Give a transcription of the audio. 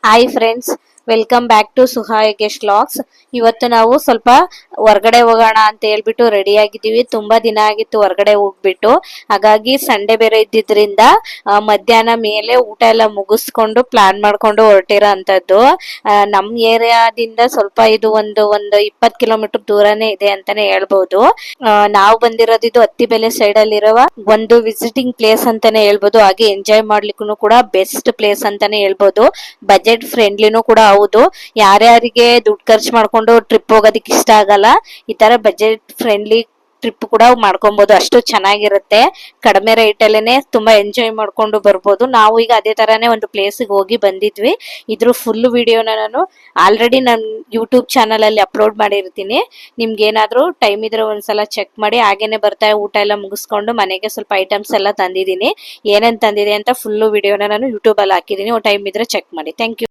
Hi friends, welcome back to Suha Yogesh vlogs. ಇವತ್ತು ನಾವು ಸ್ವಲ್ಪ ಹೊರಗಡೆ ಹೋಗೋಣ ಅಂತ ಹೇಳ್ಬಿಟ್ಟು ರೆಡಿ ಆಗಿದ್ದೀವಿ. ತುಂಬಾ ದಿನ ಆಗಿತ್ತು ಹೊರಗಡೆ ಹೋಗ್ಬಿಟ್ಟು. ಹಾಗಾಗಿ ಸಂಡೆ ಬೇರೆ ಇದ್ದಿದ್ರಿಂದ ಮಧ್ಯಾಹ್ನ ಮೇಲೆ ಊಟ ಎಲ್ಲ ಮುಗಿಸ್ಕೊಂಡು ಪ್ಲಾನ್ ಮಾಡ್ಕೊಂಡು ಹೊರಟಿರೋ ಅಂತದ್ದು. ನಮ್ ಏರಿಯಾದಿಂದ ಸ್ವಲ್ಪ ಇದು ಒಂದು 20 ಕಿಲೋಮೀಟರ್ ದೂರನೇ ಇದೆ ಅಂತಾನೆ ಹೇಳ್ಬಹುದು. ನಾವು ಬಂದಿರೋದು ಇದು ಅತ್ತಿಬೆಲೆ ಸೈಡ್ ಅಲ್ಲಿ ಇರುವ ಒಂದು ವಿಸಿಟಿಂಗ್ ಪ್ಲೇಸ್ ಅಂತಾನೆ ಹೇಳ್ಬಹುದು. ಹಾಗೆ ಎಂಜಾಯ್ ಮಾಡ್ಲಿಕ್ಕೂ ಕೂಡ ಬೆಸ್ಟ್ ಪ್ಲೇಸ್ ಅಂತಾನೆ ಹೇಳ್ಬಹುದು. ಬಜೆಟ್ ಫ್ರೆಂಡ್ಲಿನೂ ಕೂಡ ಹೌದು. ಯಾರ್ಯಾರಿಗೆ ದುಡ್ಡು ಖರ್ಚು ಮಾಡ್ಕೊಂಡು ಟ್ರಿಪ್ ಹೋಗೋದಕ್ಕೆ ಇಷ್ಟ ಆಗಲ್ಲ, ಈ ತರ ಬಜೆಟ್ ಫ್ರೆಂಡ್ಲಿ ಟ್ರಿಪ್ ಕೂಡ ಮಾಡ್ಕೊಬಹುದು. ಅಷ್ಟು ಚೆನ್ನಾಗಿರುತ್ತೆ. ಕಡಿಮೆ ರೇಟ್ ಅಲ್ಲೇನೆ ತುಂಬಾ ಎಂಜಾಯ್ ಮಾಡ್ಕೊಂಡು ಬರ್ಬೋದು. ನಾವು ಈಗ ಅದೇ ತರಾನೇ ಒಂದು ಪ್ಲೇಸ್ಗೆ ಹೋಗಿ ಬಂದಿದ್ವಿ. ಇದ್ರ ಫುಲ್ ವಿಡಿಯೋನ ನಾನು ಆಲ್ರೆಡಿ ನನ್ನ ಯೂಟ್ಯೂಬ್ ಚಾನಲ್ ಅಲ್ಲಿ ಅಪ್ಲೋಡ್ ಮಾಡಿರ್ತೀನಿ. ನಿಮ್ಗೆ ಏನಾದ್ರೂ ಟೈಮ್ ಇದ್ರೆ ಒಂದ್ಸಲ ಚೆಕ್ ಮಾಡಿ. ಹಾಗೇನೆ ಬರ್ತಾ ಊಟ ಎಲ್ಲ ಮುಗಿಸ್ಕೊಂಡು ಮನೆಗೆ ಸ್ವಲ್ಪ ಐಟಮ್ಸ್ ಎಲ್ಲ ತಂದಿದ್ದೀನಿ. ಏನೇನ್ ತಂದಿದೆ ಅಂತ ಫುಲ್ ವಿಡಿಯೋನ ನಾನು ಯೂಟ್ಯೂಬ್ ಅಲ್ಲಿ ಹಾಕಿದ್ದೀನಿ. ಟೈಮ್ ಇದ್ರೆ ಚೆಕ್ ಮಾಡಿ. Thank you.